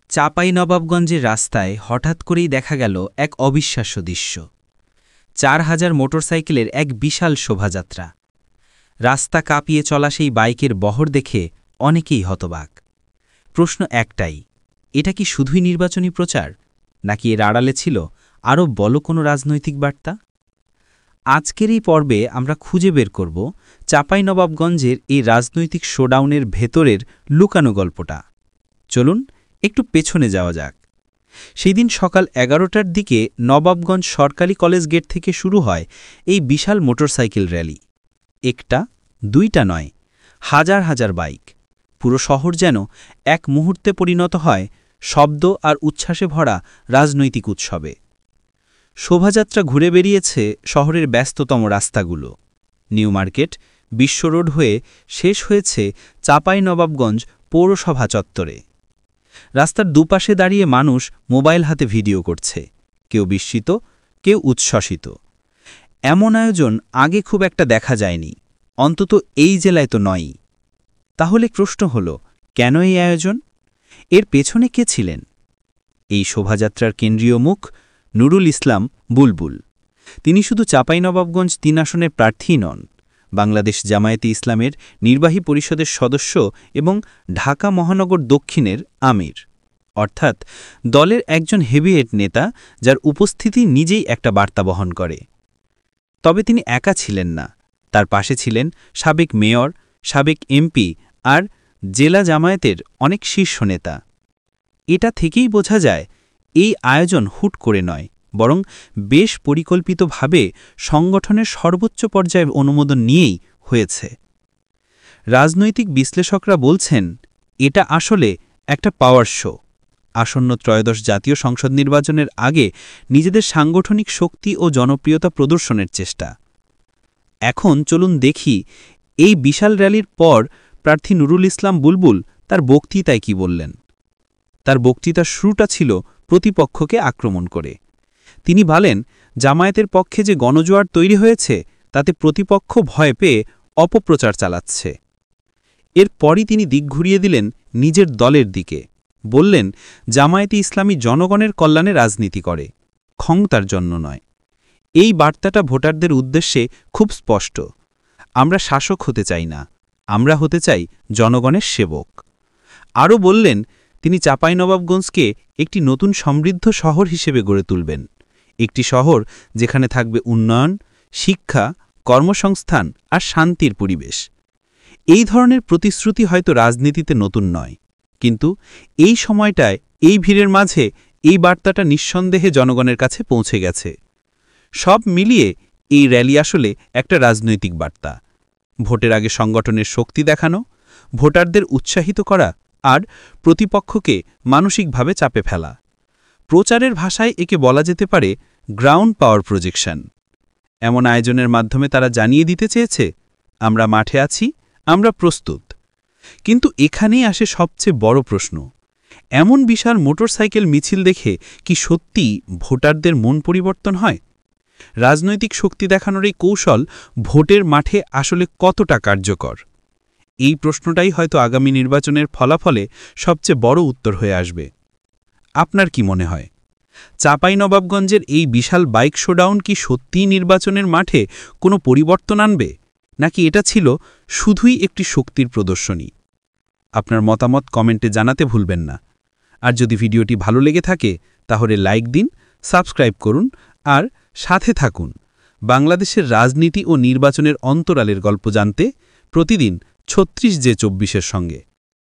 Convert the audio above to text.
চাঁপাইনবাবগঞ্জের রাস্তায় হঠাৎ করেই দেখা গেল এক অবিশ্বাস্য দৃশ্য। ৪,০০০ মোটরসাইকেলের এক বিশাল শোভাযাত্রা। রাস্তা কাঁপিয়ে চলা সেই বাইকের বহর দেখে অনেকেই হতবাক। প্রশ্ন একটাই, এটা কি শুধুই নির্বাচনী প্রচার, নাকি এর আড়ালে ছিল আরও বড় কোনো রাজনৈতিক বার্তা? আজকের এই পর্বে আমরা খুঁজে বের করব চাঁপাইনবাবগঞ্জের এই রাজনৈতিক শোডাউনের ভেতরের লুকানো গল্পটা। চলুন একটু পেছনে যাওয়া যাক। সেই দিন সকাল ১১টার দিকে নবাবগঞ্জ সরকারি কলেজ গেট থেকে শুরু হয় এই বিশাল মোটরসাইকেল র্যালি। একটা, দুইটা নয়, হাজার হাজার বাইক। পুরো শহর যেন এক মুহূর্তে পরিণত হয় শব্দ আর উচ্ছ্বাসে ভরা রাজনৈতিক উৎসবে। শোভাযাত্রা ঘুরে বেরিয়েছে শহরের ব্যস্ততম রাস্তাগুলো। নিউ মার্কেট, বিশ্ব রোড হয়ে শেষ হয়েছে চাঁপাইনবাবগঞ্জ পৌরসভা চত্বরে। রাস্তার দুপাশে দাঁড়িয়ে মানুষ মোবাইল হাতে ভিডিও করছে, কেউ বিস্মিত, কেউ উচ্ছ্বসিত। এমন আয়োজন আগে খুব একটা দেখা যায়নি, অন্তত এই জেলায় তো নয়ই। তাহলে প্রশ্ন হল, কেন এই আয়োজন? এর পেছনে কে ছিলেন? এই শোভাযাত্রার কেন্দ্রীয় মুখ নুরুল ইসলাম বুলবুল। তিনি শুধু চাঁপাইনবাবগঞ্জ ৩ আসনের প্রার্থী নন, বাংলাদেশ জামায়াতে ইসলামের নির্বাহী পরিষদের সদস্য এবং ঢাকা মহানগর দক্ষিণের আমির, অর্থাৎ দলের একজন হেভিওয়েট নেতা যার উপস্থিতি নিজেই একটা বার্তা বহন করে। তবে তিনি একা ছিলেন না, তার পাশে ছিলেন সাবেক মেয়র, সাবেক এমপি আর জেলা জামায়াতের অনেক শীর্ষ নেতা। এটা থেকেই বোঝা যায় এই আয়োজন হুট করে নয়, বরং বেশ পরিকল্পিতভাবে সংগঠনের সর্বোচ্চ পর্যায়ের অনুমোদন নিয়েই হয়েছে। রাজনৈতিক বিশ্লেষকরা বলছেন, এটা আসলে একটা পাওয়ার শো। আসন্ন ত্রয়োদশ জাতীয় সংসদ নির্বাচনের আগে নিজেদের সাংগঠনিক শক্তি ও জনপ্রিয়তা প্রদর্শনের চেষ্টা। এখন চলুন দেখি এই বিশাল র্যালির পর প্রার্থী নুরুল ইসলাম বুলবুল তার বক্তৃতায় কি বললেন। তার বক্তৃতার শুরুটা ছিল প্রতিপক্ষকে আক্রমণ করে। তিনি বলেন, জামায়াতের পক্ষে যে গণজোয়ার তৈরি হয়েছে তাতে প্রতিপক্ষ ভয় পেয়ে অপপ্রচার চালাচ্ছে। এরপরই তিনি দিক ঘুরিয়ে দিলেন নিজের দলের দিকে। বললেন, জামায়াতে ইসলামী জনগণের কল্যাণে রাজনীতি করে, ক্ষমতার জন্য নয়। এই বার্তাটা ভোটারদের উদ্দেশ্যে খুব স্পষ্ট। আমরা শাসক হতে চাই না, আমরা হতে চাই জনগণের সেবক। আরও বললেন, তিনি চাঁপাইনবাবগঞ্জকে একটি নতুন সমৃদ্ধ শহর হিসেবে গড়ে তুলবেন, একটি শহর যেখানে থাকবে উন্নয়ন, শিক্ষা, কর্মসংস্থান আর শান্তির পরিবেশ। এই ধরনের প্রতিশ্রুতি হয়তো রাজনীতিতে নতুন নয়, কিন্তু এই সময়টায় এই ভিড়ের মাঝে এই বার্তাটা নিঃসন্দেহে জনগণের কাছে পৌঁছে গেছে। সব মিলিয়ে এই র্যালি আসলে একটা রাজনৈতিক বার্তা। ভোটের আগে সংগঠনের শক্তি দেখানো, ভোটারদের উৎসাহিত করা আর প্রতিপক্ষকে মানসিকভাবে চাপে ফেলা। প্রচারের ভাষায় একে বলা যেতে পারে গ্রাউন্ড পাওয়ার প্রজেকশন। এমন আয়োজনের মাধ্যমে তারা জানিয়ে দিতে চেয়েছে, আমরা মাঠে আছি, আমরা প্রস্তুত। কিন্তু এখানেই আসে সবচেয়ে বড় প্রশ্ন, এমন বিশাল মোটরসাইকেল মিছিল দেখে কি সত্যি ভোটারদের মন পরিবর্তন হয়? রাজনৈতিক শক্তি দেখানোর এই কৌশল ভোটের মাঠে আসলে কতটা কার্যকর? এই প্রশ্নটাই হয়তো আগামী নির্বাচনের ফলাফলে সবচেয়ে বড় উত্তর হয়ে আসবে। আপনার কি মনে হয়, চাঁপাইনবাবগঞ্জের এই বিশাল বাইক শোডাউন কি সত্যিই নির্বাচনের মাঠে কোনো পরিবর্তন আনবে, নাকি এটা ছিল শুধুই একটি শক্তির প্রদর্শনী? আপনার মতামত কমেন্টে জানাতে ভুলবেন না। আর যদি ভিডিওটি ভালো লেগে থাকে তাহলে লাইক দিন, সাবস্ক্রাইব করুন আর সাথে থাকুন বাংলাদেশের রাজনীতি ও নির্বাচনের অন্তরালের গল্প জানতে প্রতিদিন ৩৬J24-এর সঙ্গে।